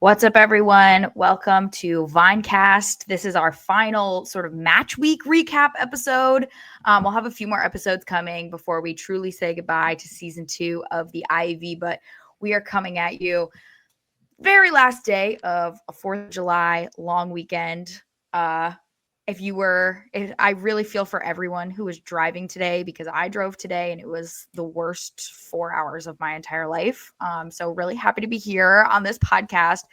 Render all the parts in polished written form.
What's up, everyone? Welcome to Vinecast. This is our final sort of match week recap episode. We'll have a few more episodes coming before we truly say goodbye to season 2 of the Ivy, but we are coming at you very last day of a 4th of July long weekend. I really feel for everyone who was driving today because I drove today and it was the worst 4 hours of my entire life. So really happy to be here on this podcast.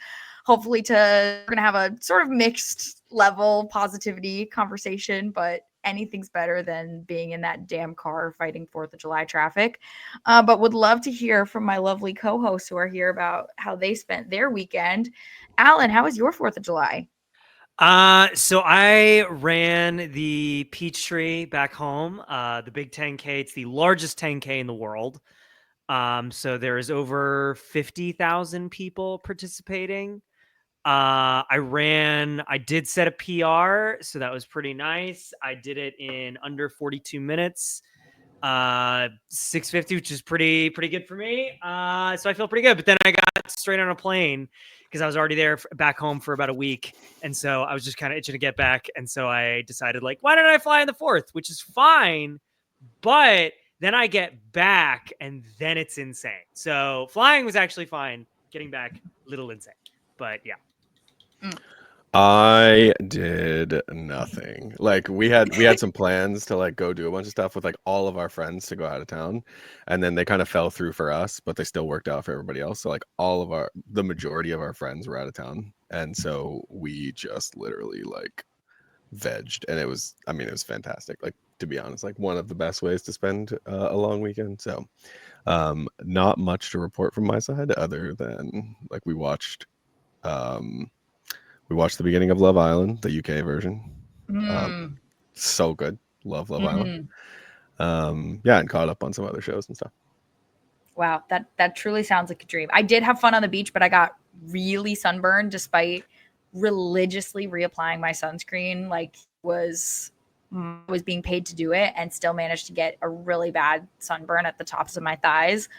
Hopefully we're going to have a sort of mixed level positivity conversation, but anything's better than being in that damn car fighting 4th of July traffic. But would love to hear from my lovely co-hosts who are here about how they spent their weekend. Alan, how was your 4th of July? So I ran the Peachtree back home, the big 10K. It's the largest 10K in the world. So there is over 50,000 people participating. I did set a PR, so that was pretty nice. I did it in under 42 minutes, 650, which is pretty good for me. So I feel pretty good, but then I got straight on a plane because I was already there back home for about a week. And so I was just kind of itching to get back. And so I decided, like, why don't I fly on the 4th, which is fine. But then I get back and then it's insane. So flying was actually fine. Getting back, a little insane. But yeah. I did nothing. Like we had some plans to like go do a bunch of stuff with like all of our friends to go out of town, and then they kind of fell through for us, but they still worked out for everybody else. So like the majority of our friends were out of town, and so we just literally like vegged, and it was fantastic. Like, to be honest, like one of the best ways to spend a long weekend. So not much to report from my side other than like we watched the beginning of Love Island, the UK version. So good. Love Island. Yeah, and caught up on some other shows and stuff. Wow, that truly sounds like a dream. I did have fun on the beach, but I got really sunburned despite religiously reapplying my sunscreen. Like was being paid to do it and still managed to get a really bad sunburn at the tops of my thighs.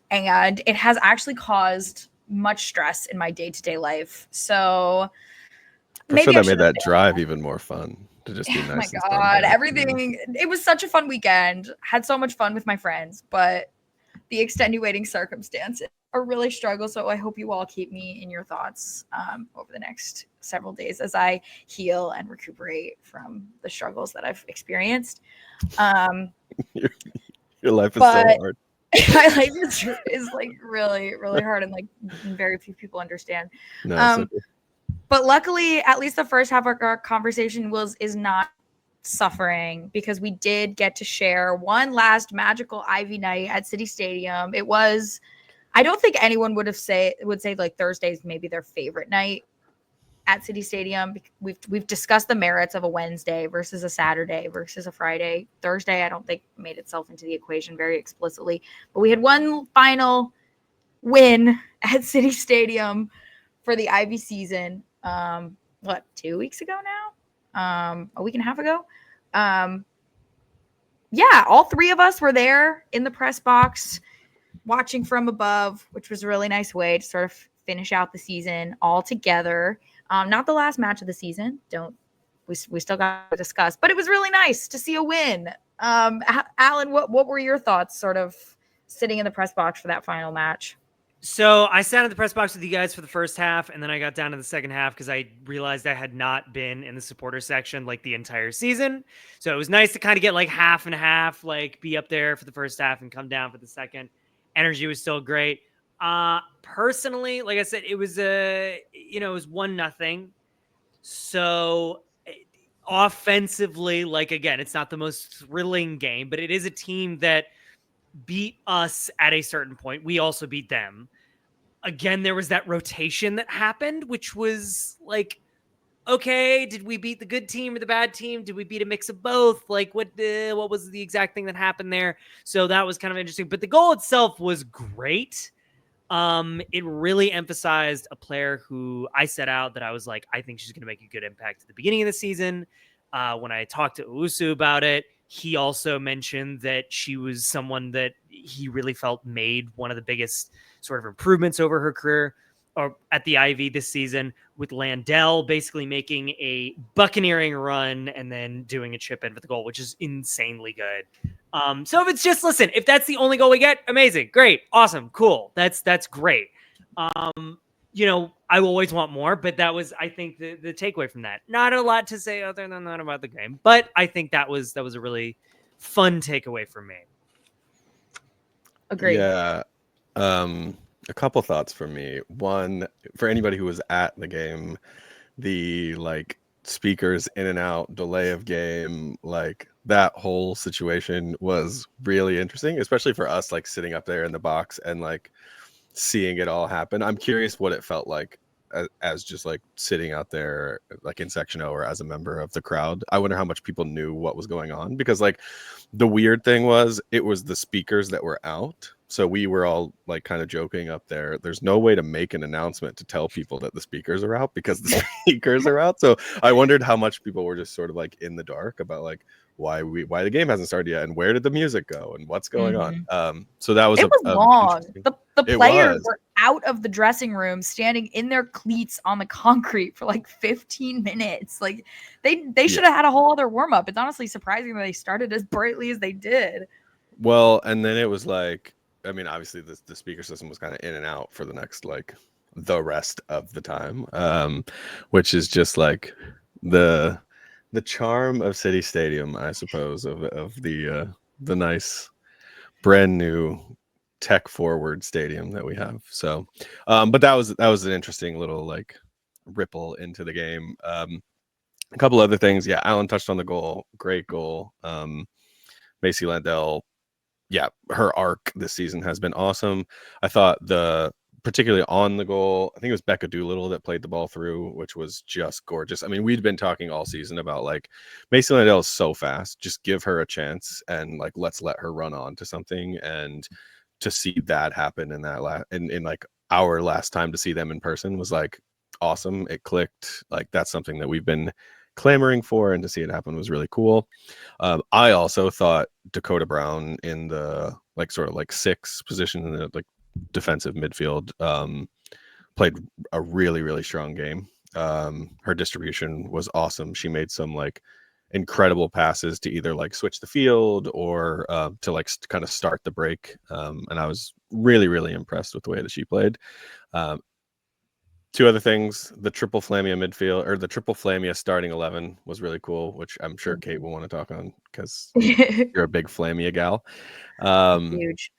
And it has actually caused much stress in my day-to-day life. So For sure, that made that drive even more fun to just be nice. Oh my God, everything. It was such a fun weekend. Had so much fun with my friends, but the extenuating circumstances are really struggle. So I hope you all keep me in your thoughts over the next several days as I heal and recuperate from the struggles that I've experienced. Your life is so hard. My life is like really, really hard, and like very few people understand. But luckily, at least the first half of our conversation is not suffering because we did get to share one last magical Ivy night at City Stadium. It was, I don't think anyone would say like Thursday's maybe their favorite night at City Stadium. We've discussed the merits of a Wednesday versus a Saturday versus a Friday. Thursday, I don't think made itself into the equation very explicitly, but we had one final win at City Stadium for the Ivy season. 2 weeks ago now? A week and a half ago? Yeah, all three of us were there in the press box watching from above, which was a really nice way to sort of finish out the season all together. Not the last match of the season. We still got to discuss, but it was really nice to see a win. Alan, what were your thoughts sort of sitting in the press box for that final match? So I sat in the press box with you guys for the first half, and then I got down to the second half because I realized I had not been in the supporter section like the entire season. So it was nice to kind of get like half and half, like be up there for the first half and come down for the second. Energy was still great. Personally, like I said, it was it was 1-0. So offensively, like again, it's not the most thrilling game, but it is a team that beat us at a certain point. We also beat them. Again, there was that rotation that happened, which was like, okay, did we beat the good team or the bad team? Did we beat a mix of both? Like, what was the exact thing that happened there? So that was kind of interesting. But the goal itself was great. It really emphasized a player who I set out that I was like, I think she's going to make a good impact at the beginning of the season. When I talked to Owusu about it, he also mentioned that she was someone that he really felt made one of the biggest sort of improvements over her career. or at the Ivy this season, with Landell basically making a buccaneering run and then doing a chip in for the goal, which is insanely good. So if it's just, listen, if that's the only goal we get, amazing, great, awesome, cool. That's great. You know, I will always want more, but that was, I think, the takeaway from that. Not a lot to say other than that about the game, but I think that was a really fun takeaway for me. Agreed. Yeah. A couple thoughts for me. One, for anybody who was at the game, the like speakers in and out, delay of game, like that whole situation was really interesting, especially for us, like sitting up there in the box and like seeing it all happen. I'm curious what it felt like as just like sitting out there like in section O or as a member of the crowd. I wonder how much people knew what was going on, because like the weird thing was it was the speakers that were out. So we were all like kind of joking up there. There's no way to make an announcement to tell people that the speakers are out because the speakers are out. So I wondered how much people were just sort of like in the dark about like why the game hasn't started yet and where did the music go and what's going on. So that was it was long. The players were out of the dressing room standing in their cleats on the concrete for like 15 minutes. Like they should have had a whole other warm up. It's honestly surprising that they started as brightly as they did. Well, and then it was like, I mean, obviously the speaker system was kind of in and out for the next like the rest of the time, which is just like the charm of City Stadium, I suppose, of the nice brand new tech forward stadium that we have. So, but that was an interesting little like ripple into the game. A couple other things, yeah. Alan touched on the goal, great goal. Macy Landell. Yeah, her arc this season has been awesome. I thought particularly on the goal, I think it was Becca Doolittle that played the ball through, which was just gorgeous. I mean, we'd been talking all season about like Macy Landell is so fast. Just give her a chance and like let's let her run on to something. And to see that happen in that in like our last time to see them in person was like awesome. It clicked. Like that's something that we've been clamoring for, and to see it happen was really cool. I also thought Dakota Brown in the like sort of like 6 position in the like defensive midfield played a really, really strong game. Her distribution was awesome. She made some like incredible passes to either like switch the field or to like kind of start the break. And I was really, really impressed with the way that she played. 2 other things, the triple Flamia midfield, or the triple Flamia starting 11 was really cool, which I'm sure Kate will want to talk on because you're a big Flamia gal. Huge.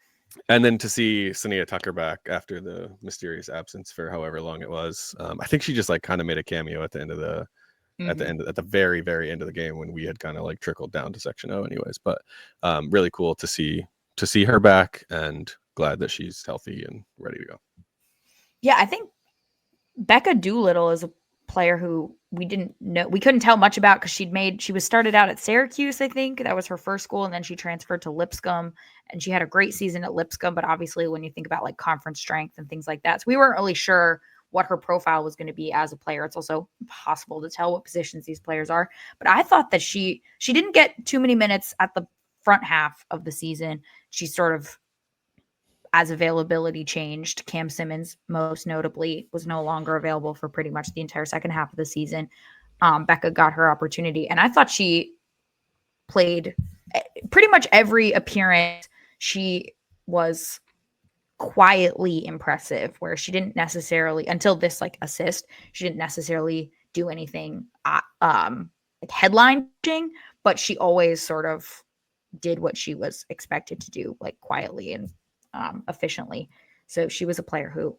And then to see Sania Tucker back after the mysterious absence for however long it was, I think she just like kind of made a cameo at the end of the at the very, very end of the game when we had kind of like trickled down to section O anyways. But really cool to see her back, and glad that she's healthy and ready to go. Yeah, I think Becca Doolittle is a player who we couldn't tell much about because she was started out at Syracuse, I think. That was her first school, and then she transferred to Lipscomb, and she had a great season at Lipscomb. But obviously when you think about like conference strength and things like that, so we weren't really sure what her profile was going to be as a player. It's also impossible to tell what positions these players are. But I thought that she didn't get too many minutes at the front half of the season. She sort of, as availability changed, Cam Simmons most notably was no longer available for pretty much the entire second half of the season. Becca got her opportunity, and I thought she played pretty much every appearance. She was quietly impressive, where she didn't necessarily, until this like assist, she didn't necessarily do anything like headlining, but she always sort of did what she was expected to do, like quietly and efficiently. So she was a player who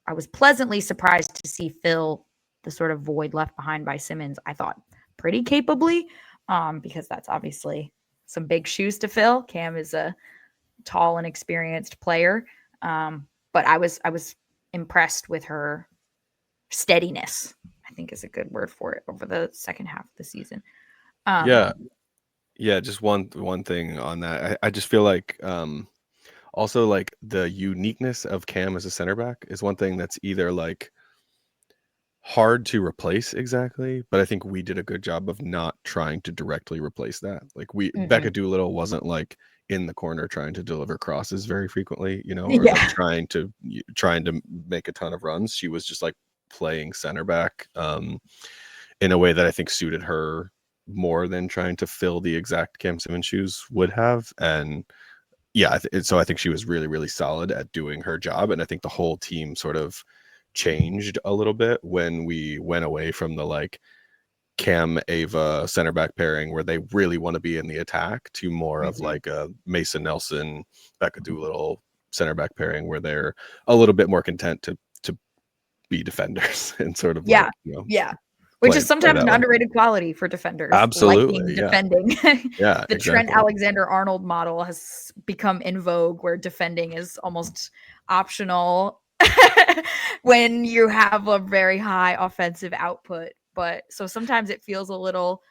I was pleasantly surprised to see fill the sort of void left behind by Simmons. I thought pretty capably, because that's obviously some big shoes to fill. Cam is a tall and experienced player, but I was impressed with her steadiness, I think is a good word for it, over the second half of the season. Yeah, just one thing on that. I just feel like also like the uniqueness of Cam as a center back is one thing that's either like hard to replace exactly, but I think we did a good job of not trying to directly replace that. Like Becca Doolittle wasn't like in the corner trying to deliver crosses very frequently, you know, or like trying to make a ton of runs. She was just like playing center back in a way that I think suited her more than trying to fill the exact Cam Simmons shoes would have. And yeah, so I think she was really, really solid at doing her job. And I think the whole team sort of changed a little bit when we went away from the like Cam Ava center back pairing where they really want to be in the attack to more of like a Mason Nelson, Becca Doolittle center back pairing where they're a little bit more content to be defenders and sort of like, you know, which is sometimes an underrated quality for defenders. Absolutely, defending. Yeah, the Trent Alexander-Arnold model has become in vogue, where defending is almost optional when you have a very high offensive output. But so sometimes it feels a little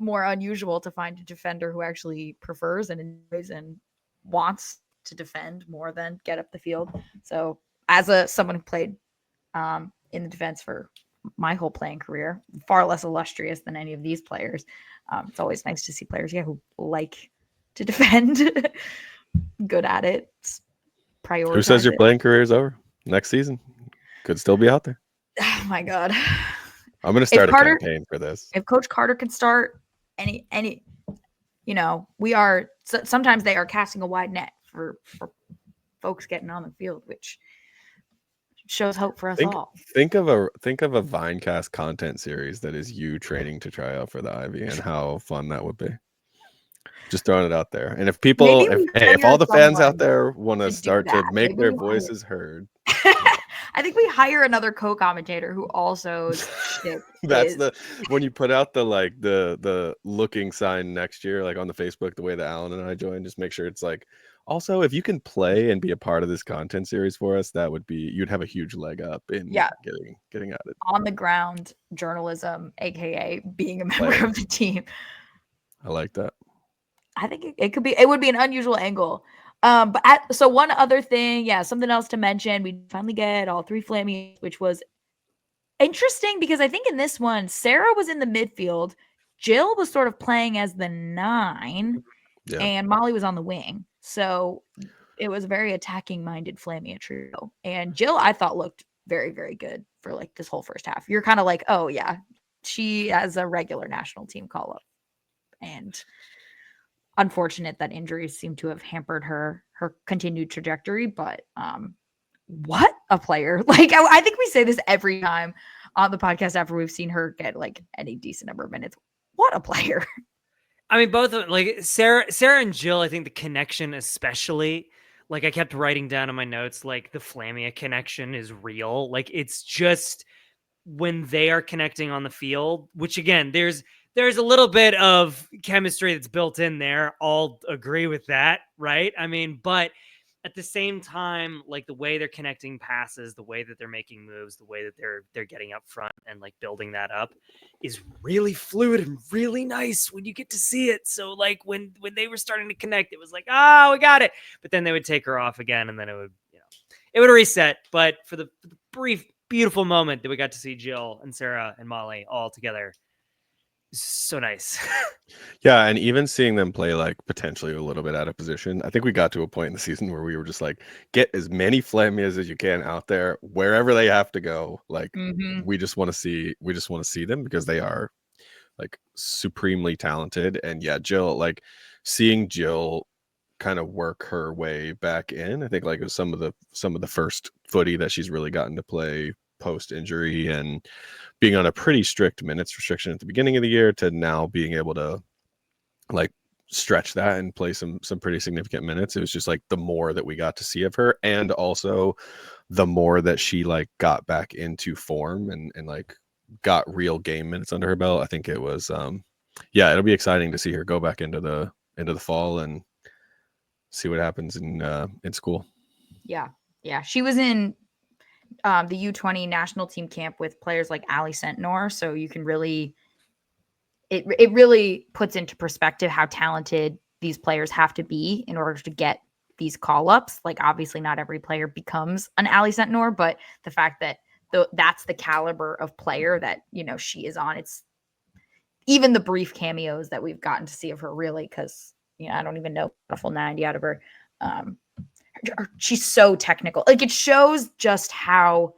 more unusual to find a defender who actually prefers and enjoys and wants to defend more than get up the field. So as someone who played in the defense for my whole playing career, far less illustrious than any of these players, it's always nice to see players who like to defend, good at it, prioritize. Who says your playing career is over? Next season could still be out there. Oh my god, I'm gonna start a campaign for this. If Coach Carter can start any, you know, sometimes they are casting a wide net for folks getting on the field, which shows hope for us all. Think of a Vinecast content series that is you training to try out for the Ivy, and how fun that would be. Just throwing it out there. And if people, if all the fans out there want to start to make their voices heard, I think we hire another co-commentator who also when you put out the looking sign next year, like on the Facebook, the way that Alan and I joined, just make sure it's like, also, if you can play and be a part of this content series for us, that would be, you'd have a huge leg up in getting at it. On the ground journalism, aka being a member of the team. I like that. I think it would be an unusual angle. So one other thing, something else to mention, we finally get all 3 Flammies, which was interesting because I think in this one, Sarah was in the midfield, Jill was sort of playing as the 9, and Molly was on the wing. So it was a very attacking-minded Flamia trio. And Jill, I thought, looked very, very good for like this whole first half. You're kind of like, oh yeah, she has a regular national team call-up. And unfortunate that injuries seem to have hampered her continued trajectory. But what a player. Like, I think we say this every time on the podcast after we've seen her get like any decent number of minutes. What a player. I mean, both like Sarah and Jill, I think the connection especially, like I kept writing down in my notes, like the Flamia connection is real. Like it's just when they are connecting on the field, which again, there's a little bit of chemistry that's built in there. I'll agree with that, right? I mean, but at the same time, like the way they're connecting passes, the way that they're making moves, the way that they're getting up front and like building that up is really fluid and really nice when you get to see it. So like when they were starting to connect, it was like, oh, we got it. But then they would take her off again, and then it would reset. But for the brief, beautiful moment that we got to see Jill and Sarah and Molly all together, so nice. Yeah, and even seeing them play like potentially a little bit out of position, I think we got to a point in the season where we were just like, get as many Flamias as you can out there wherever they have to go. Like we just want to see them because they are like supremely talented. And yeah, Jill, like seeing Jill kind of work her way back in, I think like it was some of the first footy that she's really gotten to play post injury, and being on a pretty strict minutes restriction at the beginning of the year to now being able to like stretch that and play some pretty significant minutes. It was just like the more that we got to see of her, and also the more that she like got back into form and like got real game minutes under her belt. I think it was it'll be exciting to see her go back into the fall and see what happens in school. Yeah. She was in the U20 national team camp with players like Ali Sentnor. So you can really, it really puts into perspective how talented these players have to be in order to get these call-ups. Like obviously not every player becomes an Ali Sentnor, but the fact that that's the caliber of player that, you know, she is on. It's even the brief cameos that we've gotten to see of her, really, because I don't even know a full 90 out of her. She's so technical. Like, it shows just how,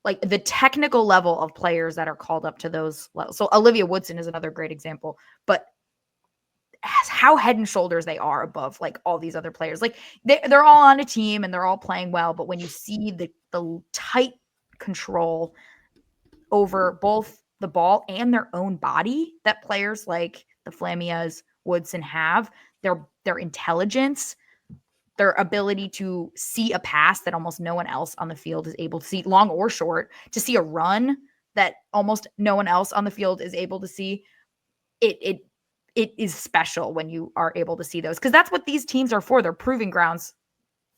like, the technical level of players that are called up to those levels. So Olivia Woodson is another great example, but how head and shoulders they are above like all these other players. Like, they're all on a team and they're all playing well, but when you see the tight control over both the ball and their own body that players like the Flamias, Woodson have, their intelligence, their ability to see a pass that almost no one else on the field is able to see, long or short, to see a run that almost no one else on the field is able to see. It is special when you are able to see those, because that's what these teams are for. They're proving grounds.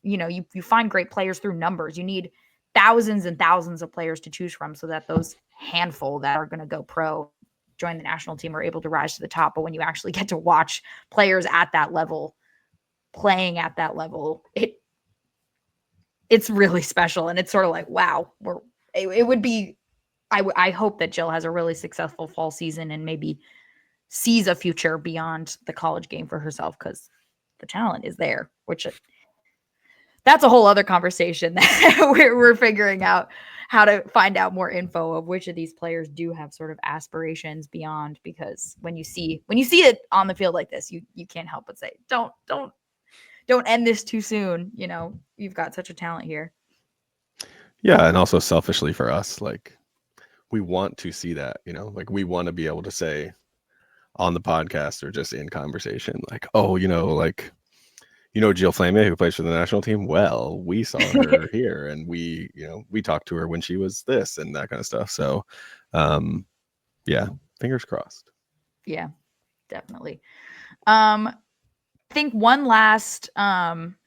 You find great players through numbers. You need thousands and thousands of players to choose from so that those handful that are going to go pro, join the national team, are able to rise to the top. But when you actually get to watch players at that level, playing at that level, it's really special. And it's sort of like, wow, it would be, I hope that Jill has a really successful fall season and maybe sees a future beyond the college game for herself, because the talent is there, which that's a whole other conversation that we're figuring out how to find out more info of which of these players do have sort of aspirations beyond, because when you see it on the field like this, you can't help but say, don't end this too soon. You've got such a talent here. Yeah. And also selfishly for us, like, we want to see that, like, we want to be able to say on the podcast or just in conversation, like, oh, like, Jill Flamé, who plays for the national team. Well, we saw her here, and we talked to her when she was this and that kind of stuff. So, yeah, fingers crossed. Yeah, definitely. I think one last item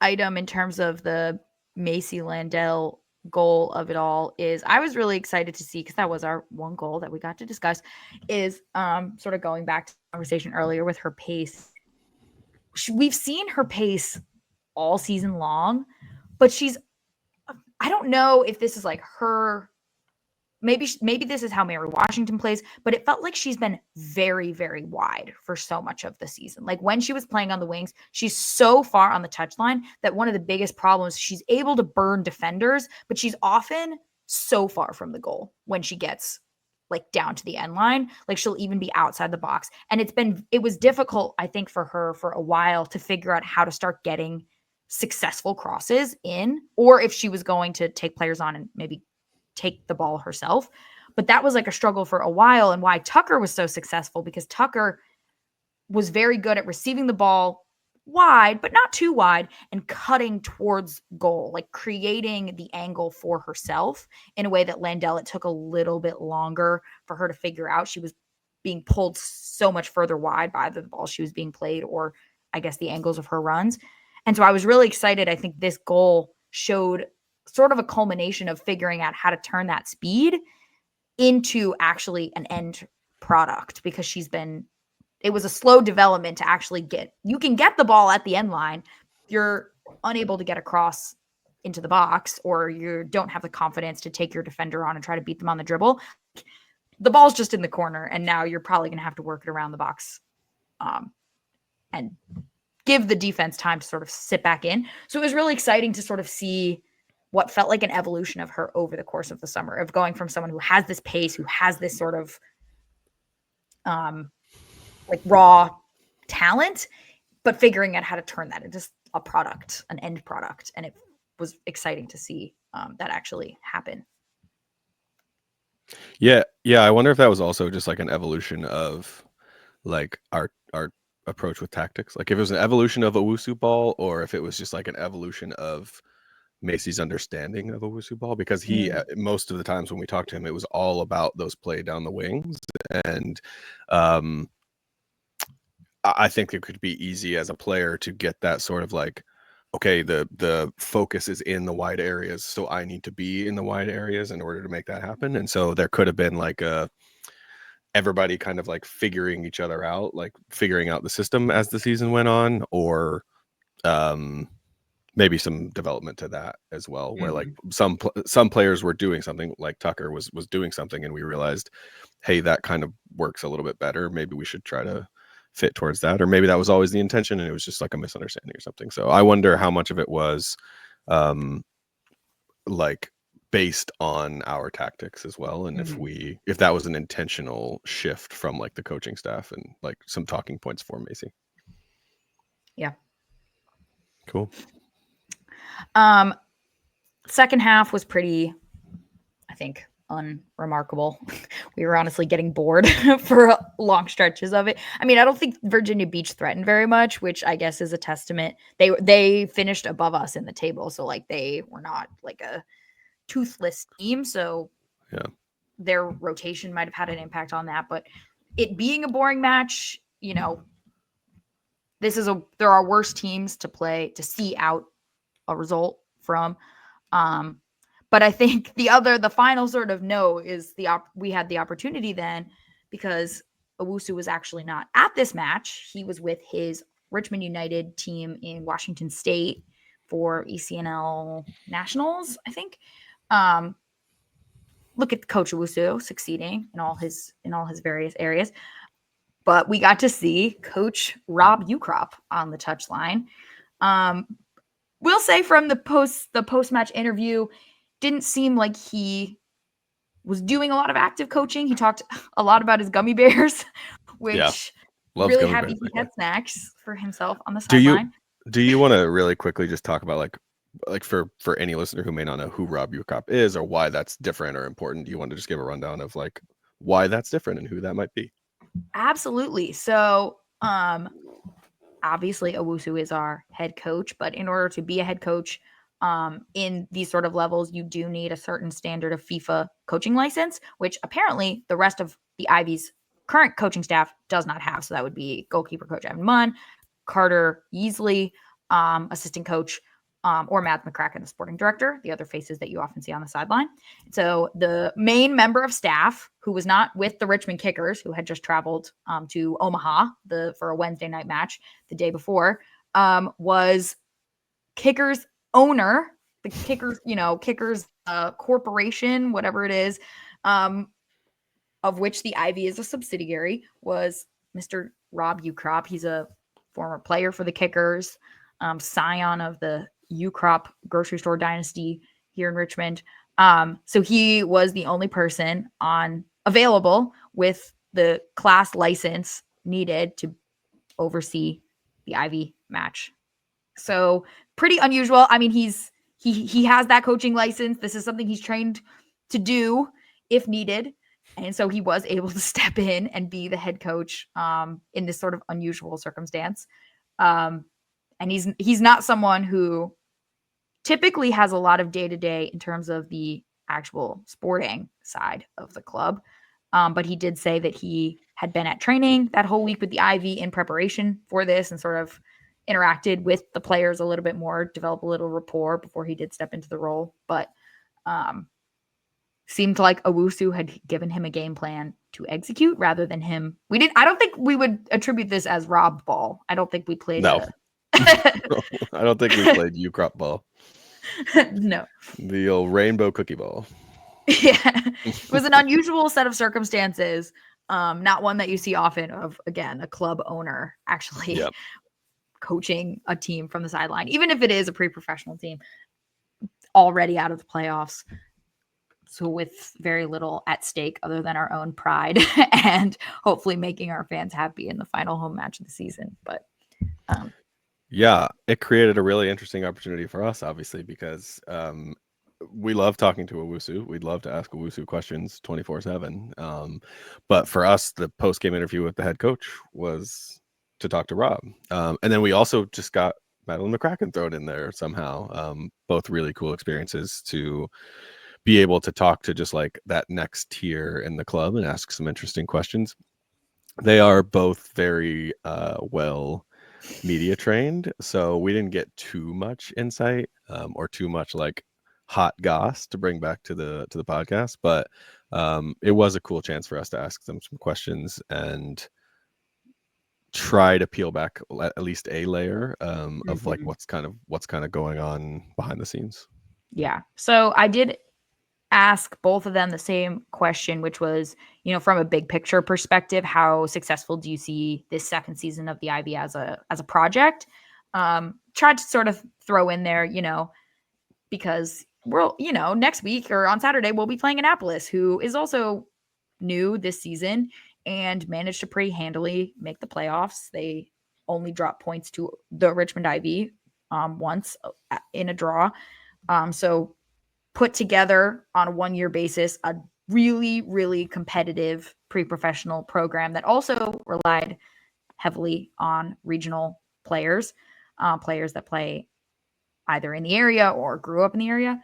in terms of the Macy Landell goal of it all is, I was really excited to see, because that was our one goal that we got to discuss, is sort of going back to the conversation earlier with her pace. We've seen her pace all season long, but I don't know if this is like her, maybe this is how Mary Washington plays, but it felt like she's been very, very wide for so much of the season. Like, when she was playing on the wings, she's so far on the touchline that one of the biggest problems, she's able to burn defenders, but she's often so far from the goal when she gets like down to the end line. Like, she'll even be outside the box. And it was difficult, I think, for her for a while to figure out how to start getting successful crosses in, or if she was going to take players on and maybe take the ball herself. But that was like a struggle for a while, and why Tucker was so successful, because Tucker was very good at receiving the ball wide, but not too wide, and cutting towards goal, like creating the angle for herself in a way that Landell, it took a little bit longer for her to figure out. She was being pulled so much further wide by the ball she was being played, or I guess the angles of her runs. And so I was really excited. I think this goal showed sort of a culmination of figuring out how to turn that speed into actually an end product, because it was a slow development to actually you can get the ball at the end line. You're unable to get across into the box, or you don't have the confidence to take your defender on and try to beat them on the dribble. The ball's just in the corner, and now you're probably going to have to work it around the box and give the defense time to sort of sit back in. So it was really exciting to sort of see what felt like an evolution of her over the course of the summer, of going from someone who has this pace, who has this sort of like raw talent, but figuring out how to turn that into a product, an end product. And it was exciting to see that actually happen. Yeah. I wonder if that was also just like an evolution of like our approach with tactics. Like, if it was an evolution of a Owusu ball, or if it was just like an evolution of Macy's understanding of a Owusu ball, because he most of the times when we talked to him, it was all about those play down the wings. And I think it could be easy as a player to get that sort of like, okay, the focus is in the wide areas, so I need to be in the wide areas in order to make that happen. And so there could have been like everybody kind of like figuring each other out, like figuring out the system as the season went on, or maybe some development to that as well, where like some players were doing something, like Tucker was doing something, and we realized, hey, that kind of works a little bit better. Maybe we should try to fit towards that, or maybe that was always the intention and it was just like a misunderstanding or something. So I wonder how much of it was like based on our tactics as well, and if that was an intentional shift from like the coaching staff and like some talking points for Macy. Yeah. Cool. Second half was pretty, I think, unremarkable. We were honestly getting bored for long stretches of it. I mean, I don't think Virginia Beach threatened very much, which I guess is a testament. They finished above us in the table, so like they were not like a toothless team. So yeah, their rotation might have had an impact on that. But it being a boring match, you know, there are worse teams to play to see out a result from. But I think the final sort of no is we had the opportunity then, because Owusu was actually not at this match. He was with his Richmond United team in Washington State for ECNL Nationals, I think. Look at Coach Owusu succeeding in all his various areas. But we got to see Coach Rob Ukrop on the touchline. We'll say from the post-match interview, didn't seem like he was doing a lot of active coaching. He talked a lot about his gummy bears, which really happy he had snacks for himself on the sideline. Do you want to really quickly just talk about like for any listener who may not know who Rob Ukrop is or why that's different or important? Do you want to just give a rundown of like why that's different and who that might be? Absolutely. So, obviously Owusu is our head coach, but in order to be a head coach in these sort of levels, you do need a certain standard of FIFA coaching license, which apparently the rest of the Ivy's current coaching staff does not have. So that would be goalkeeper coach Evan Munn, Carter Yeasley, assistant coach, or Matt McCracken, the sporting director, the other faces that you often see on the sideline. So the main member of staff, who was not with the Richmond Kickers, who had just traveled to Omaha for a Wednesday night match the day before, was Kickers owner, the Kickers, Kickers corporation, whatever it is, of which the Ivy is a subsidiary, was Mr. Rob Ukrop. He's a former player for the Kickers, scion of the Ukrop grocery store dynasty here in Richmond. So he was the only person available with the class license needed to oversee the Ivy match. So pretty unusual. I mean, he has that coaching license. This is something he's trained to do if needed. And so he was able to step in and be the head coach in this sort of unusual circumstance. And he's not someone who typically has a lot of day-to-day in terms of the actual sporting side of the club. But he did say that he had been at training that whole week with the Ivy in preparation for this and sort of interacted with the players a little bit more, developed a little rapport before he did step into the role. But seemed like Owusu had given him a game plan to execute rather than him. I don't think we would attribute this as Rob ball. I don't think we played. No. I don't think we played Ukrop ball. No. The old rainbow cookie ball. Yeah. It was an unusual set of circumstances. Not one that you see often of, again, a club owner actually coaching a team from the sideline, even if it is a pre-professional team already out of the playoffs. So with very little at stake other than our own pride and hopefully making our fans happy in the final home match of the season. But yeah, it created a really interesting opportunity for us, obviously, because we love talking to Owusu. We'd love to ask Owusu questions 24/7. But for us, the post-game interview with the head coach was to talk to Rob. And then we also just got Madeline McCracken thrown in there somehow. Both really cool experiences to be able to talk to just like that next tier in the club and ask some interesting questions. They are both very well media trained, so we didn't get too much insight or too much like hot goss to bring back to the podcast, but it was a cool chance for us to ask them some questions and try to peel back at least a layer of like what's kind of going on behind the scenes. Yeah. So I did ask both of them the same question, which was, from a big picture perspective, how successful do you see this second season of the Ivy as a project? Tried to sort of throw in there, because we're, next week or on Saturday, we'll be playing Annapolis, who is also new this season and managed to pretty handily make the playoffs. They only dropped points to the Richmond Ivy once in a draw. So put together on a 1-year basis a really, really competitive pre-professional program that also relied heavily on regional players, players that play either in the area or grew up in the area.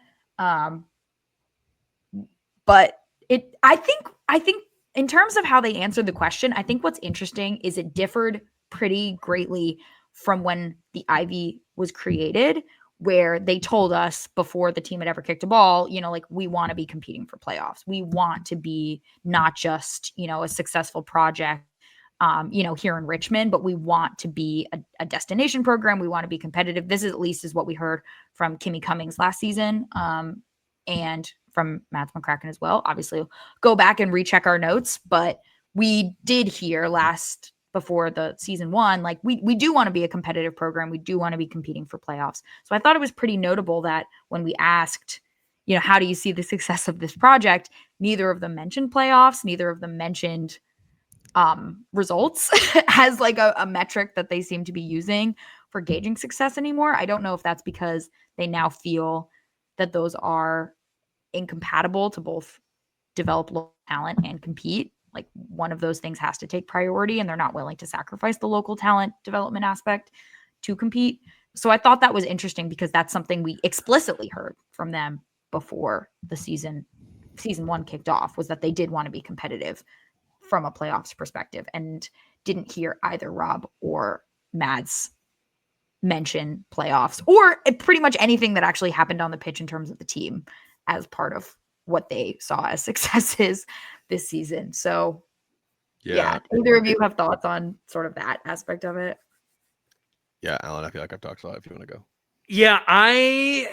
But I think in terms of how they answered the question, I think what's interesting is it differed pretty greatly from when the Ivy was created, where they told us before the team had ever kicked a ball, like, we want to be competing for playoffs. We want to be not just, a successful project, here in Richmond, but we want to be a destination program. We want to be competitive. This is at least is what we heard from Kimmy Cummings last season. And from Mads McCracken as well. Obviously, go back and recheck our notes, but we did hear before the season 1, like, we do want to be a competitive program. We do want to be competing for playoffs. So I thought it was pretty notable that when we asked, how do you see the success of this project? Neither of them mentioned playoffs. Neither of them mentioned results as like a metric that they seem to be using for gauging success anymore. I don't know if that's because they now feel that those are incompatible to both develop local talent and compete. Like, one of those things has to take priority, and they're not willing to sacrifice the local talent development aspect to compete. So I thought that was interesting because that's something we explicitly heard from them before the season 1 kicked off, was that they did want to be competitive from a playoffs perspective, and didn't hear either Rob or Mads mention playoffs or pretty much anything that actually happened on the pitch in terms of the team as part of what they saw as successes this season. So yeah, either of you have thoughts on sort of that aspect of it? Yeah, Alan, I feel like I've talked a lot if you want to go. Yeah, I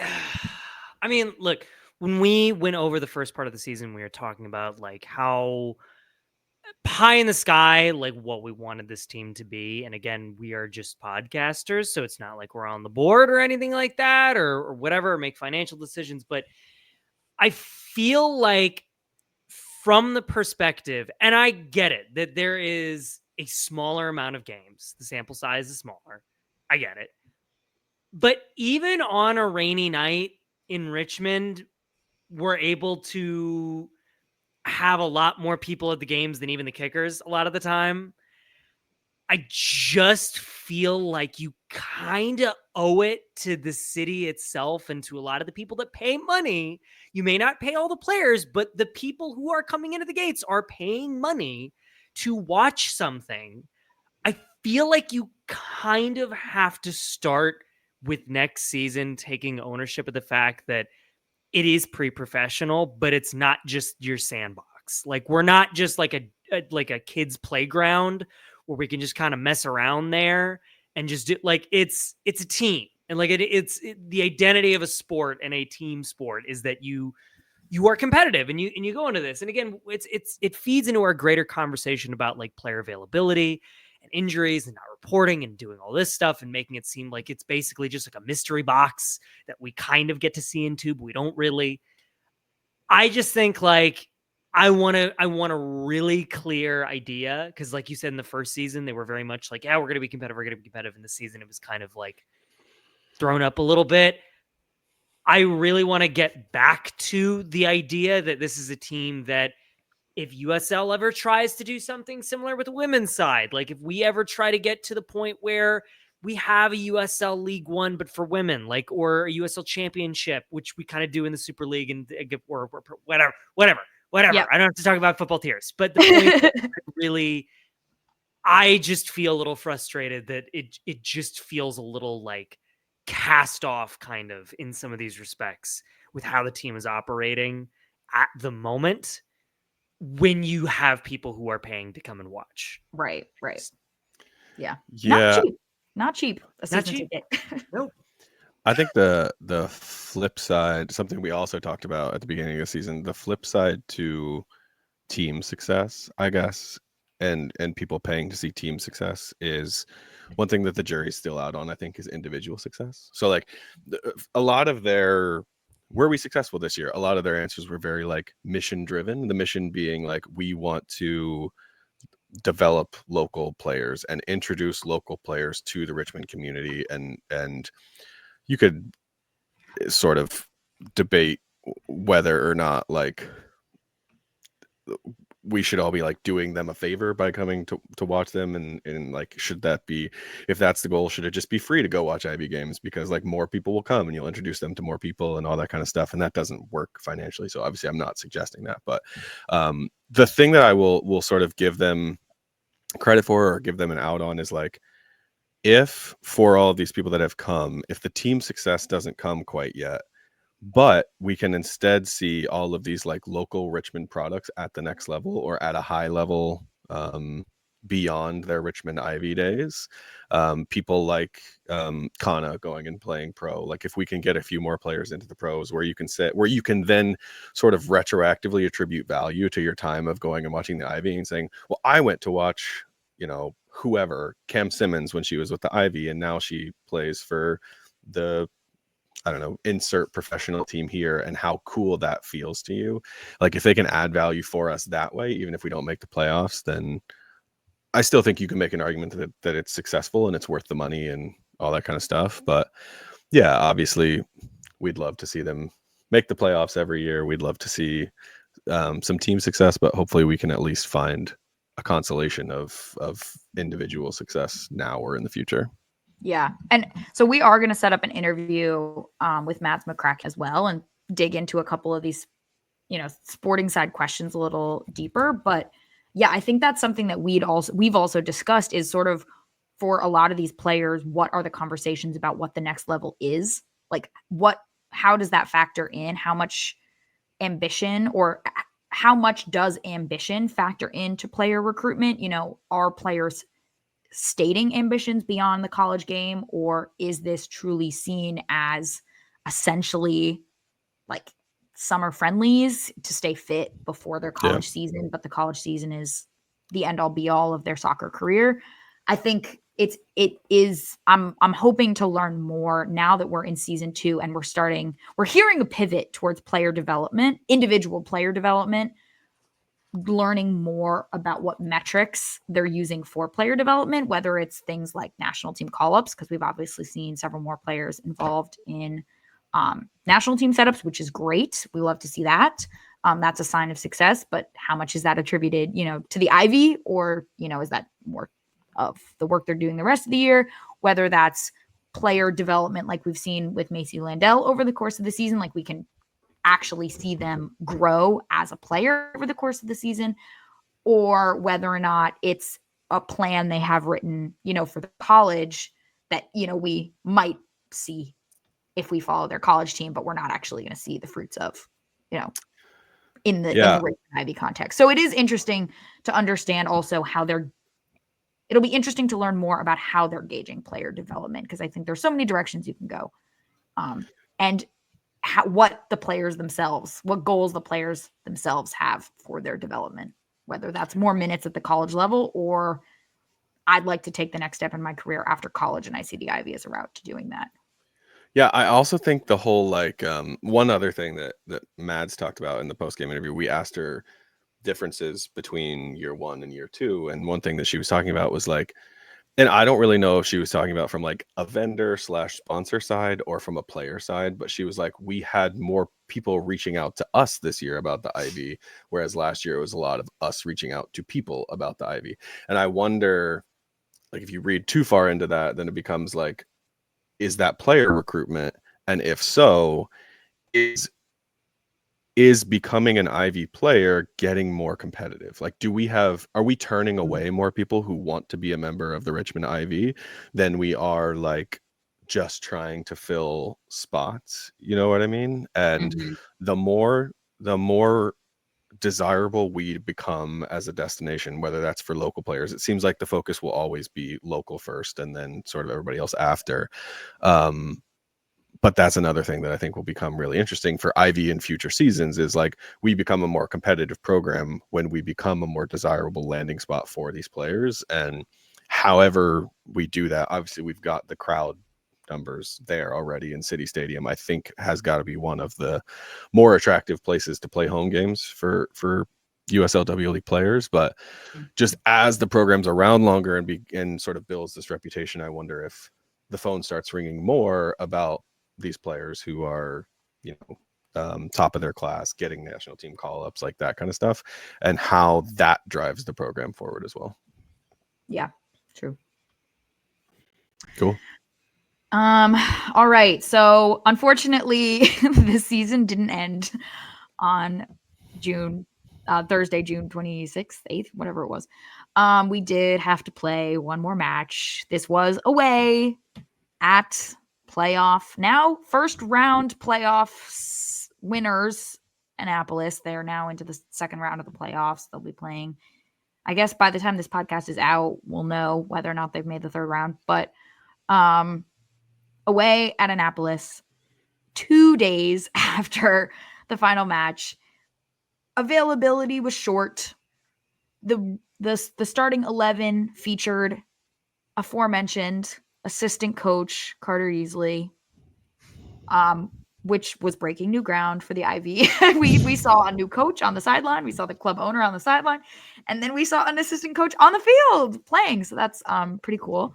mean, look, when we went over the first part of the season, we were talking about like how pie in the sky, like what we wanted this team to be. And again, we are just podcasters, so it's not like we're on the board or anything like that, or whatever, or make financial decisions. But I feel like from the perspective, and I get it, that there is a smaller amount of games. The sample size is smaller. I get it. But even on a rainy night in Richmond, we're able to have a lot more people at the games than even the kickers a lot of the time. I just feel like you kind of owe it to the city itself and to a lot of the people that pay money. You may not pay all the players, but the people who are coming into the gates are paying money to watch something. I feel like you kind of have to start with next season taking ownership of the fact that it is pre-professional, but it's not just your sandbox. Like, we're not just like a kid's playground where we can just kind of mess around there and just do, like, it's a team. And like the identity of a sport and a team sport is that you are competitive and you go into this. And again, it feeds into our greater conversation about like player availability and injuries and not reporting and doing all this stuff and making it seem like it's basically just like a mystery box that we kind of get to see into, but we don't really. I just think like I want a really clear idea, because like you said in the first season, they were very much like, yeah, we're going to be competitive. We're going to be competitive. In the season, it was kind of like thrown up a little bit. I really want to get back to the idea that this is a team that if USL ever tries to do something similar with the women's side, like if we ever try to get to the point where we have a USL League One, but for women, like, or a USL Championship, which we kind of do in the Super League and or whatever. Yep. I don't have to talk about football tiers, but the point is really, I just feel a little frustrated that it just feels a little like cast off kind of in some of these respects with how the team is operating at the moment when you have people who are paying to come and watch. Right. Yeah. Not cheap. Not cheap. Nope. I think the flip side, something we also talked about at the beginning of the season, the flip side to team success, I guess, and people paying to see team success is one thing that the jury's still out on, I think, is individual success. So like a lot of their were we successful this year? A lot of their answers were very like mission driven. The mission being like we want to develop local players and introduce local players to the Richmond community, and you could sort of debate whether or not like we should all be like doing them a favor by coming to watch them, and like should that be, if that's the goal, should it just be free to go watch Ivy games because like more people will come and you'll introduce them to more people and all that kind of stuff, and that doesn't work financially. So obviously I'm not suggesting that, but the thing that I will sort of give them credit for or give them an out on is like, if for all of these people that have come, if the team success doesn't come quite yet, but we can instead see all of these like local Richmond products at the next level or at a high level beyond their Richmond Ivy days. People like Kana going and playing pro. Like if we can get a few more players into the pros where you can then sort of retroactively attribute value to your time of going and watching the Ivy and saying, well, I went to watch, whoever, Cam Simmons when she was with the Ivy, and now she plays for the, I don't know, insert professional team here, and how cool that feels to you. Like if they can add value for us that way, even if we don't make the playoffs, then I still think you can make an argument that it's successful and it's worth the money and all that kind of stuff. But yeah, obviously we'd love to see them make the playoffs every year. We'd love to see some team success, but hopefully we can at least find a consolation of individual success now or in the future. Yeah. And so we are going to set up an interview with Mads McCracken as well and dig into a couple of these, sporting side questions a little deeper. But yeah, I think that's something that we've also discussed is sort of for a lot of these players, what are the conversations about what the next level is? Like how does that factor in? How much ambition, or how much does ambition factor into player recruitment? Are players stating ambitions beyond the college game, or is this truly seen as essentially like summer friendlies to stay fit before their college season, but the college season is the end all be all of their soccer career? I think it is. I'm hoping to learn more now that we're in season 2 and we're hearing a pivot towards player development, individual player development, learning more about what metrics they're using for player development, whether it's things like national team call-ups, because we've obviously seen several more players involved in national team setups, which is great. We love to see that. That's a sign of success, but how much is that attributed, to the Ivy, or, is that more of the work they're doing the rest of the year, whether that's player development like we've seen with Macy Landell over the course of the season, like we can actually see them grow as a player over the course of the season, or whether or not it's a plan they have written, for the college that, we might see if we follow their college team, but we're not actually going to see the fruits of, in the Richmond Ivy context. So it is interesting to understand also it'll be interesting to learn more about how they're gauging player development, because I think there's so many directions you can go. And what goals the players themselves have for their development, whether that's more minutes at the college level, or I'd like to take the next step in my career after college, and I see the Ivy as a route to doing that. Yeah, I also think the whole like one other thing that Mads talked about in the post-game interview, we asked her differences between year 1 and year 2, and one thing that she was talking about was like, and I don't really know if she was talking about from like a vendor / sponsor side or from a player side, but she was like, we had more people reaching out to us this year about the Ivy, whereas last year it was a lot of us reaching out to people about the Ivy. And I wonder, like, if you read too far into that, then it becomes like, is that player recruitment? And if so, is becoming an Ivy player getting more competitive? Like, are we turning away more people who want to be a member of the Richmond Ivy than we are like just trying to fill spots? You know what I mean? And the more desirable we become as a destination, whether that's for local players, it seems like the focus will always be local first and then sort of everybody else after. But that's another thing that I think will become really interesting for Ivy in future seasons is like we become a more competitive program when we become a more desirable landing spot for these players. And however we do that, obviously we've got the crowd numbers there already in City Stadium. I think has got to be one of the more attractive places to play home games for USLW League players. But just as the program's around longer and sort of builds this reputation, I wonder if the phone starts ringing more about these players who are, top of their class, getting national team call-ups, like that kind of stuff, and how that drives the program forward as well. Yeah, true. Cool. All right. So unfortunately, the season didn't end on Thursday, June 26th, 8th, whatever it was. We did have to play one more match. This was away at playoff. Now, first round playoffs winners, Annapolis. They're now into the second round of the playoffs. They'll be playing. I guess by the time this podcast is out, we'll know whether or not they've made the third round. But away at Annapolis, 2 days after the final match, availability was short. The starting 11 featured aforementioned assistant coach Carter Easley, which was breaking new ground for the Ivy. we saw a new coach on the sideline. We saw the club owner on the sideline, and then we saw an assistant coach on the field playing. So that's pretty cool.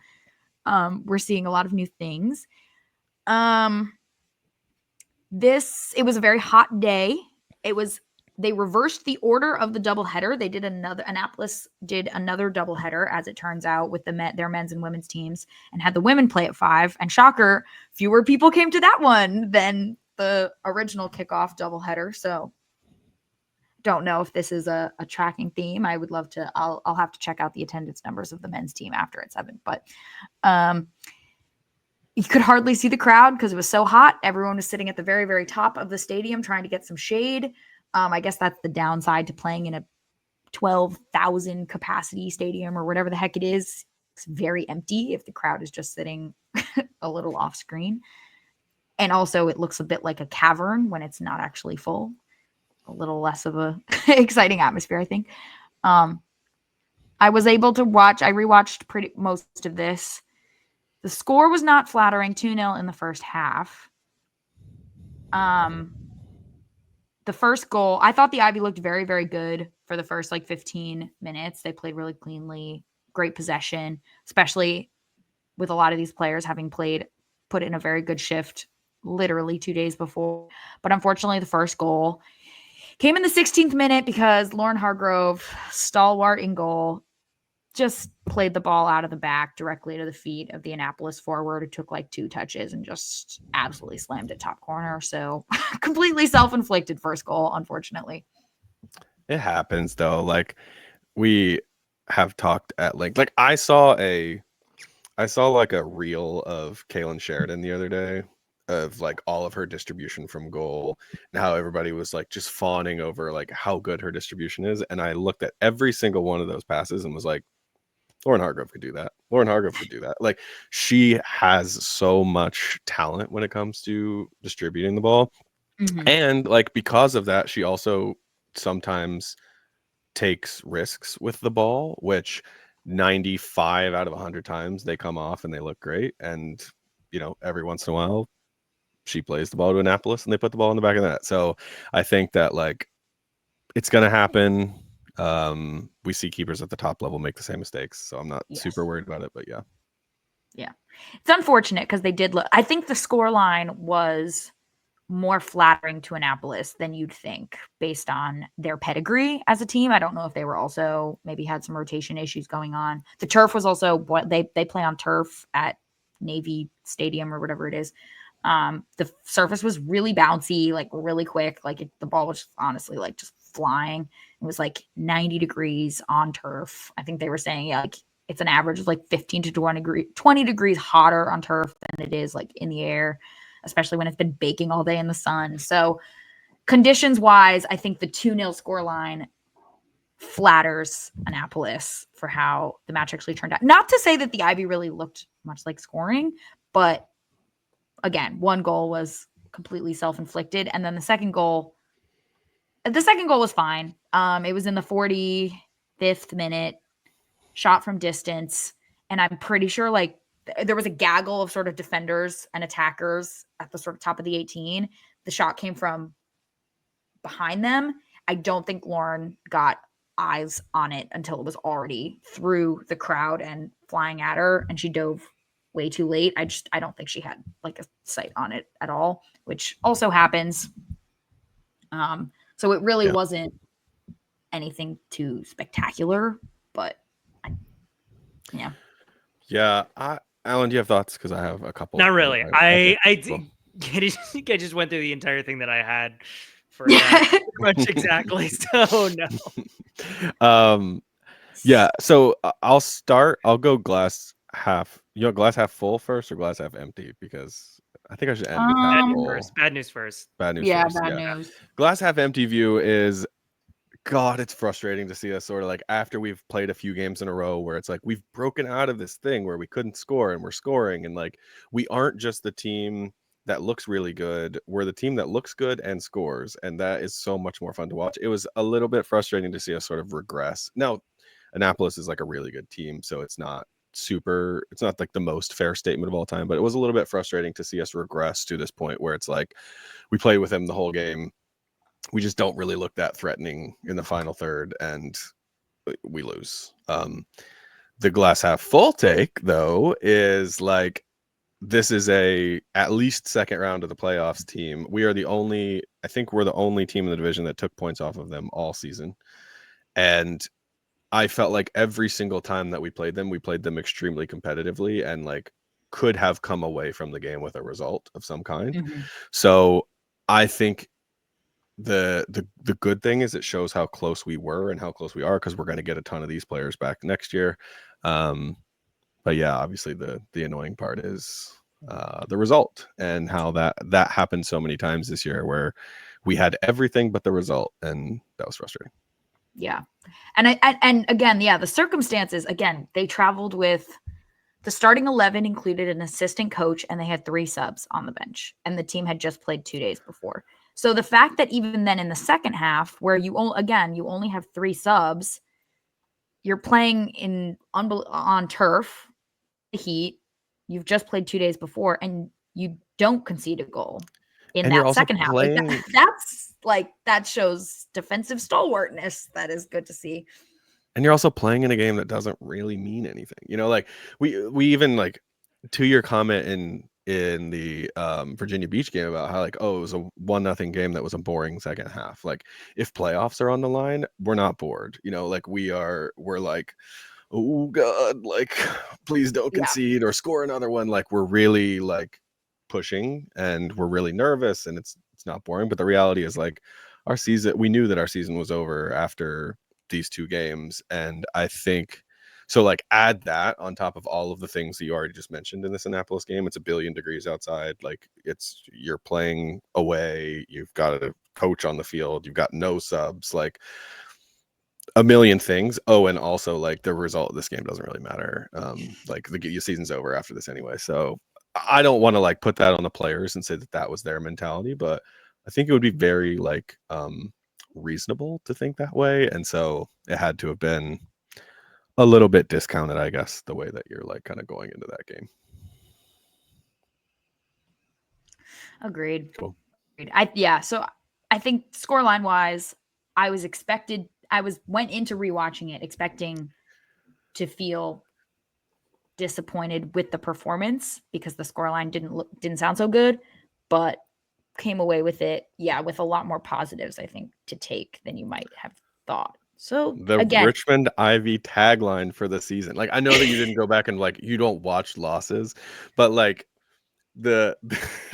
We're seeing a lot of new things. It was a very hot day. They reversed the order of the doubleheader. Annapolis did another doubleheader, as it turns out, with their men's and women's teams, and had the women play at 5. And shocker, fewer people came to that one than the original kickoff doubleheader. So don't know if this is a tracking theme. I would love to. I'll have to check out the attendance numbers of the men's team after it's 7. But you could hardly see the crowd because it was so hot. Everyone was sitting at the very, very top of the stadium trying to get some shade. I guess that's the downside to playing in a 12,000 capacity stadium or whatever the heck it is. It's very empty if the crowd is just sitting a little off screen. And also it looks a bit like a cavern when it's not actually full. A little less of a exciting atmosphere, I think. I was able to I rewatched most of this. The score was not flattering, 2-0 in the first half. The first goal, I thought the Ivy looked very, very good for the first 15 minutes. They played really cleanly, great possession, especially with a lot of these players having put in a very good shift literally 2 days before. But unfortunately, the first goal came in the 16th minute because Lauren Hargrove, stalwart in goal, just played the ball out of the back directly to the feet of the Annapolis forward, who took 2 touches and just absolutely slammed it top corner. So completely self-inflicted first goal, unfortunately. It happens though. We have talked at length. I saw a reel of Kaylin Sheridan the other day of all of her distribution from goal and how everybody was just fawning over how good her distribution is. And I looked at every single one of those passes and was like, Lauren Hargrove could do that. Lauren Hargrove could do that. She has so much talent when it comes to distributing the ball. Mm-hmm. And because of that, she also sometimes takes risks with the ball, which 95 out of 100 times they come off and they look great. And, every once in a while she plays the ball to Annapolis and they put the ball in the back of the net. So I think that it's going to happen. We see keepers at the top level make the same mistakes, so I'm not super worried about it, but yeah, it's unfortunate because they did I think the score line was more flattering to Annapolis than you'd think based on their pedigree as a team. I don't know if they were also maybe had some rotation issues going on. The turf was also they play on turf at Navy Stadium or whatever it is. The surface was really bouncy, really quick. The ball was honestly just flying. It was 90 degrees on turf. I think they were saying it's an average of 15 to 20 degrees hotter on turf than it is in the air, especially when it's been baking all day in the sun. So conditions wise, I think the 2-0 scoreline flatters Annapolis for how the match actually turned out. Not to say that the Ivy really looked much like scoring, but again, one goal was completely self-inflicted. And then the second goal was fine. It was in the 45th minute, shot from distance. And I'm pretty sure like there was a gaggle of sort of defenders and attackers at the sort of top of the 18. The shot came from behind them. I don't think Lauren got eyes on it until it was already through the crowd and flying at her, and she dove way too late. I don't think she had like a sight on it at all, which also happens. So it really wasn't anything too spectacular, but yeah. Yeah, Alan, do you have thoughts? Because I have a couple. Not really. Cool. I just went through the entire thing that I had for that pretty much exactly. So no. Yeah. So I'll start. I'll go glass half. Glass half full first or glass half empty? Because I think I should end with half full. Bad news first. Bad news. Yeah, first. bad news. Glass half empty view is, God, it's frustrating to see us sort of like after we've played a few games in a row where it's like we've broken out of this thing where we couldn't score and we're scoring, and like we aren't just the team that looks really good. We're the team that looks good and scores, and that is so much more fun to watch. It was a little bit frustrating to see us sort of regress. Now, Annapolis is like a really good team, so it's not like the most fair statement of all time, but it was a little bit frustrating to see us regress to this point where it's like we play with them the whole game. We just don't really look that threatening in the final third, and we lose. The glass half full take, though, is like this is a at least second round of the playoffs team. We're the only team in the division that took points off of them all season. And I felt like every single time that we played them extremely competitively and like could have come away from the game with a result of some kind. Mm-hmm. So I think the good thing is it shows how close we were and how close we are, because we're going to get a ton of these players back next year. But yeah, obviously the annoying part is the result and how that happened so many times this year where we had everything but the result, and that was frustrating. Yeah. And again, the circumstances, again, they traveled with the starting 11 included an assistant coach, and they had 3 subs on the bench, and the team had just played 2 days before. So the fact that even then in the second half, where you only have 3 subs, you're playing on turf, the heat, you've just played 2 days before, and you don't concede a goal in that second half. That shows defensive stalwartness. That is good to see. And you're also playing in a game that doesn't really mean anything. Like we even, like, to your comment in the Virginia Beach game about how like, oh, it was a 1-0 game that was a boring second half. Like, if playoffs are on the line, we're not bored. Like we're like, oh God, like please don't concede or score another one. Like, we're really like pushing and we're really nervous, and it's not boring. But the reality is, like, we knew that our season was over after these 2 games, and I think so. Like, add that on top of all of the things that you already just mentioned in this Annapolis game. It's 1 billion degrees outside. Like, you're playing away. You've got a coach on the field. You've got no subs. Like, a million things. Oh, and also, like, the result of this game doesn't really matter. Like, your season's over after this anyway. So I don't want to like put that on the players and say that was their mentality, but I think it would be very like reasonable to think that way. And so it had to have been a little bit discounted, I guess, the way that you're like kind of going into that game. Agreed. Cool. So I think scoreline wise, I went into rewatching it expecting to feel disappointed with the performance because the scoreline didn't sound so good, but came away with it, with a lot more positives, I think, to take than you might have thought. So the Richmond Ivy tagline for the season. Like, I know that you didn't go back and like you don't watch losses, but like the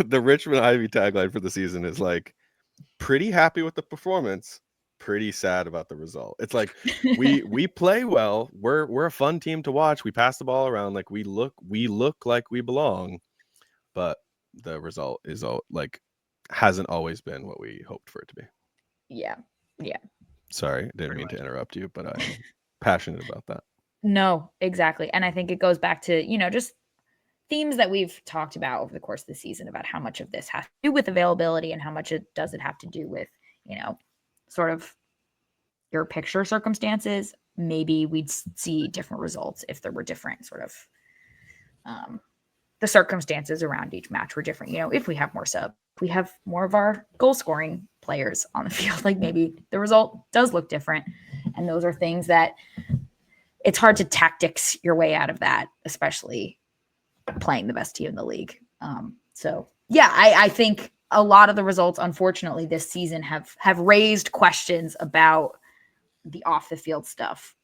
Richmond Ivy tagline for the season is like, pretty happy with the performance, pretty sad about the result. It's like we play well. We're a fun team to watch. We pass the ball around. Like, we look like we belong, but the result is like hasn't always been what we hoped for it to be. Yeah. Sorry, didn't mean to interrupt you, but I'm passionate about that. No, exactly. And I think it goes back to, just themes that we've talked about over the course of the season about how much of this has to do with availability and how much it doesn't have to do with, sort of your picture circumstances. Maybe we'd see different results if there were different sort of the circumstances around each match were different. If we have more sub, if we have more of our goal scoring players on the field, like maybe the result does look different. And those are things that it's hard to tactics your way out of that, especially playing the best team in the league. So yeah, I think a lot of the results, unfortunately, this season have raised questions about the off the field stuff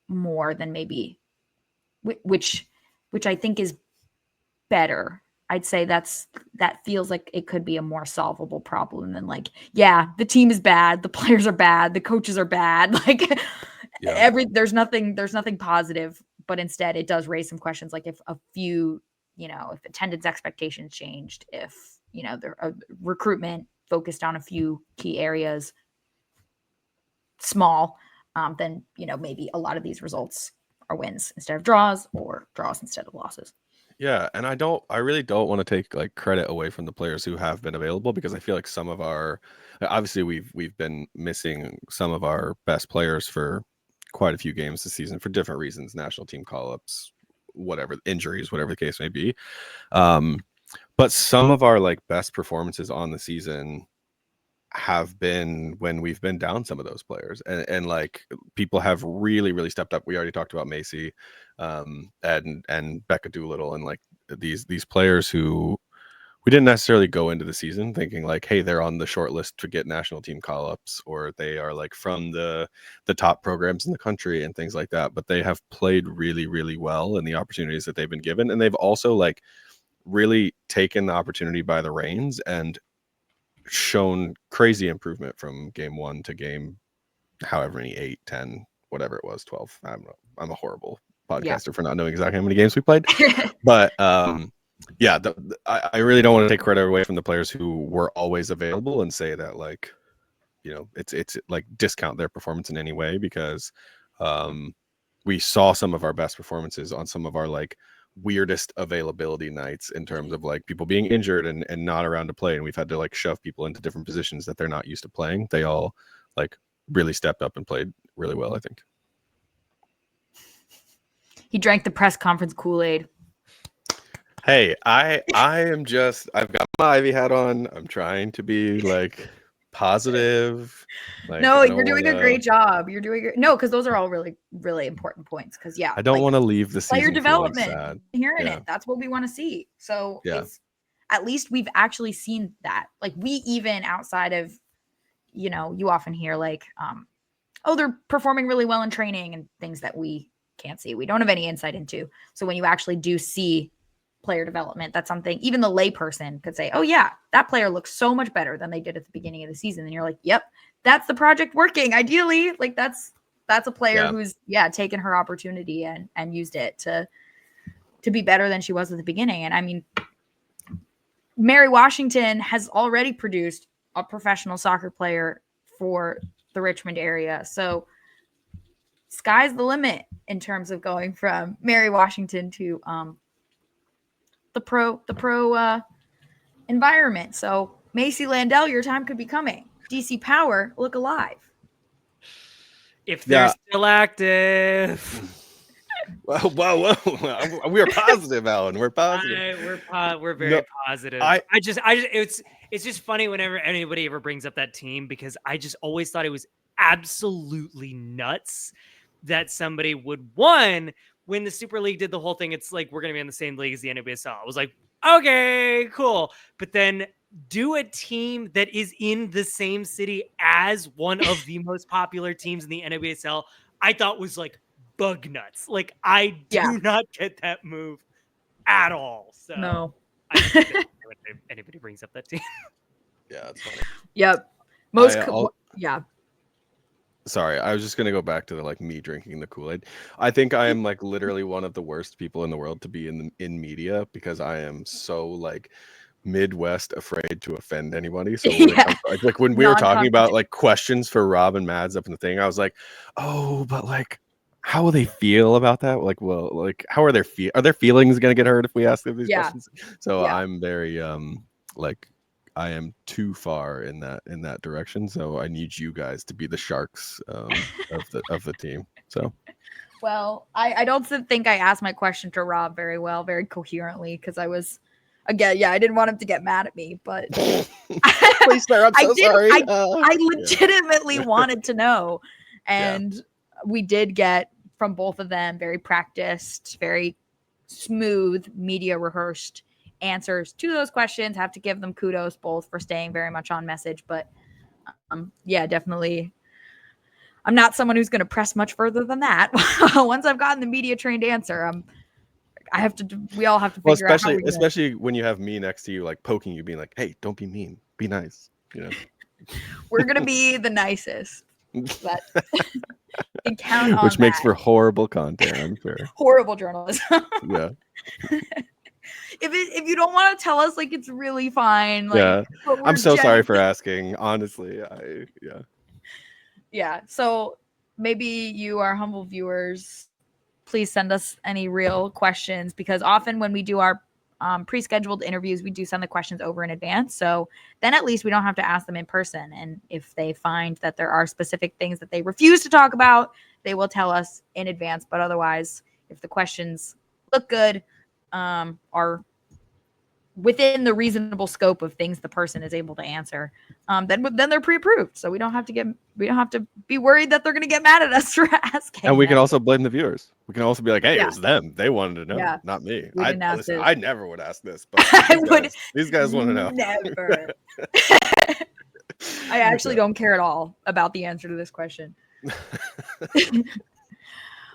more than maybe, which I think is better. I'd say that feels like it could be a more solvable problem than like, yeah, the team is bad, the players are bad, the coaches are bad. Like there's nothing positive, but instead it does raise some questions. Like if a few, if attendance expectations changed, if, the recruitment focused on a few key areas, small, then, maybe a lot of these results are wins instead of draws or draws instead of losses. Yeah, and I really don't want to take like credit away from the players who have been available, because I feel like some of our, obviously we've been missing some of our best players for quite a few games this season for different reasons, national team call-ups, whatever, injuries, whatever the case may be. But some of our like best performances on the season have been when we've been down some of those players, and like people have really, really stepped up. We already talked about Macy, and Becca Doolittle, and like these players who we didn't necessarily go into the season thinking like, hey, they're on the short list to get national team call-ups, or they are like from the top programs in the country and things like that. But they have played really, really well in the opportunities that they've been given, and they've also like really taken the opportunity by the reins and shown crazy improvement from game 1 to game however many, 8, 10, whatever it was, 12. I don't know. I'm a horrible podcaster for not knowing exactly how many games we played. But yeah, I really don't want to take credit away from the players who were always available and say that like, it's like discount their performance in any way, because we saw some of our best performances on some of our like weirdest availability nights in terms of like people being injured and not around to play, and we've had to like shove people into different positions that they're not used to playing. They all like really stepped up and played really well, I think. He drank the press conference Kool-Aid. Hey, I've got my Ivy hat on. I'm trying to be like positive. Like, no, you're doing a great job. You're doing no, because those are all really, really important points. Because yeah, I don't want to leave the player season development. Sad. Hearing it, that's what we want to see. So it's at least we've actually seen that. Like we even outside of, you often hear like, oh, they're performing really well in training and things that we can't see. We don't have any insight into. So when you actually do see player development, that's something even the layperson could say, oh yeah, that player looks so much better than they did at the beginning of the season. And you're like, yep, that's the project working. Ideally, like that's a player who's taken her opportunity and used it to be better than she was at the beginning. And I mean, Mary Washington has already produced a professional soccer player for the Richmond area. So sky's the limit in terms of going from Mary Washington to the pro environment. So Macy Landell, your time could be coming. DC Power, look alive. If they're still active. Whoa. We're positive, Alan. We're positive. We're very positive. It's just funny whenever anybody ever brings up that team, because I just always thought it was absolutely nuts that somebody would when the Super League did the whole thing. It's like, we're going to be in the same league as the NWSL. I was like, okay, cool. But then do a team that is in the same city as one of the most popular teams in the NWSL, I thought was like bug nuts. Like, I do not get that move at all. So no. I just think that when anybody brings up that team. Yeah, that's funny. Yep. Sorry, I was just gonna go back to the like me drinking the Kool-Aid. I think I am like literally one of the worst people in the world to be in media, because I am so like Midwest afraid to offend anybody. So when it comes to, like when we were talking about like questions for Rob and Mads up in the thing, I was like, oh, but like how will they feel about that? Like, well, like how are their feelings going to get hurt if we ask them these questions? So I'm very like I am too far in that direction. So I need you guys to be the sharks of the team. So. Well, I don't think I asked my question to Rob very well, very coherently, because I was, again, I didn't want him to get mad at me, but please, sir, I'm so sorry. I legitimately wanted to know, and we did get from both of them very practiced, very smooth, media rehearsed answers to those questions. Have to give them kudos both for staying very much on message, but definitely. I'm not someone who's going to press much further than that. Once I've gotten the media trained answer, we all have to figure out. Especially when you have me next to you, like poking you, being like, "Hey, don't be mean, be nice." We're going to be the nicest. But you count on which makes for horrible content, I'm sure. Horrible journalism. Yeah. If you don't want to tell us, like, it's really fine. Like, I'm so sorry for asking. Honestly, Yeah. So maybe you, our humble viewers, please send us any real questions, because often when we do our pre-scheduled interviews, we do send the questions over in advance. So then at least we don't have to ask them in person. And if they find that there are specific things that they refuse to talk about, they will tell us in advance. But otherwise, if the questions look good, are within the reasonable scope of things the person is able to answer, then they're pre-approved. So we don't have to be worried that they're going to get mad at us for asking. And we can also blame the viewers. We can also be like, hey, it was them. They wanted to know, Yeah. not me. Listen, I never would ask this, but these guys want to know. Never. I actually don't care at all about the answer to this question.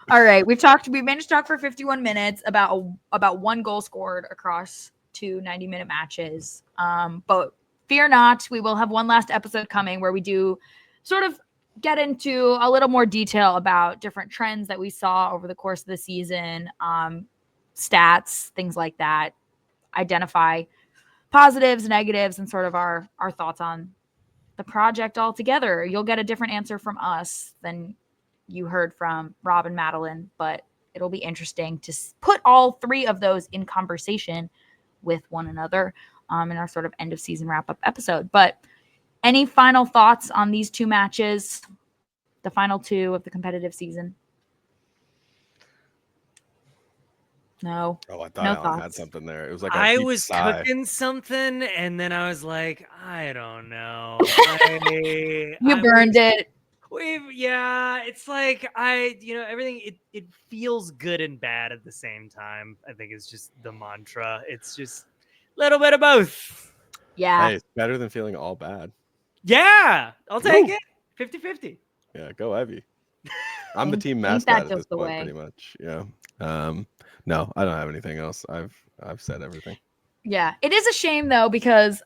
All right. We managed to talk for 51 minutes about one goal scored across 2 90-minute matches. But fear not, we will have one last episode coming where we do sort of get into a little more detail about different trends that we saw over the course of the season, stats, things like that, identify positives, negatives, and sort of our thoughts on the project altogether. You'll get a different answer from us than you heard from Rob and Madeline, but it'll be interesting to put all three of those in conversation with one another in our sort of end of season wrap up episode. But any final thoughts on these two matches, the final two of the competitive season? No. Oh, I thought I had something there. It was like I was cooking something, and then I was like, I don't know. You burned it. It's like everything. It feels good and bad at the same time. I think it's just the mantra. It's just a little bit of both. Yeah. Hey, it's better than feeling all bad. Yeah, I'll take it. 50-50. Yeah, go heavy. I'm the team mascot at this point, pretty much. Yeah. No, I don't have anything else. I've said everything. Yeah, it is a shame though, because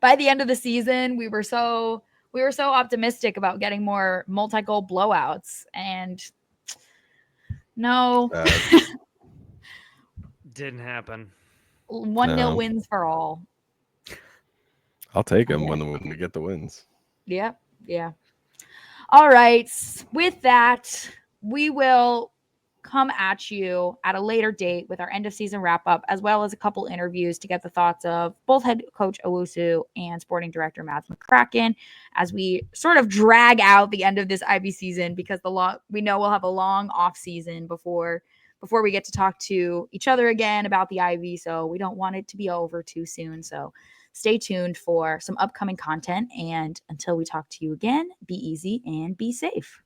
by the end of the season, we were so optimistic about getting more multi-goal blowouts, and no, didn't happen. 1-0 wins for all. I'll take them when we get the wins. Yeah. All right. With that, we will come at you at a later date with our end of season wrap up, as well as a couple interviews to get the thoughts of both head coach Owusu and sporting director Mads McCracken as we sort of drag out the end of this IB season, because we know we'll have a long off season before we get to talk to each other again about the IB. So we don't want it to be over too soon. So stay tuned for some upcoming content. And until we talk to you again, be easy and be safe.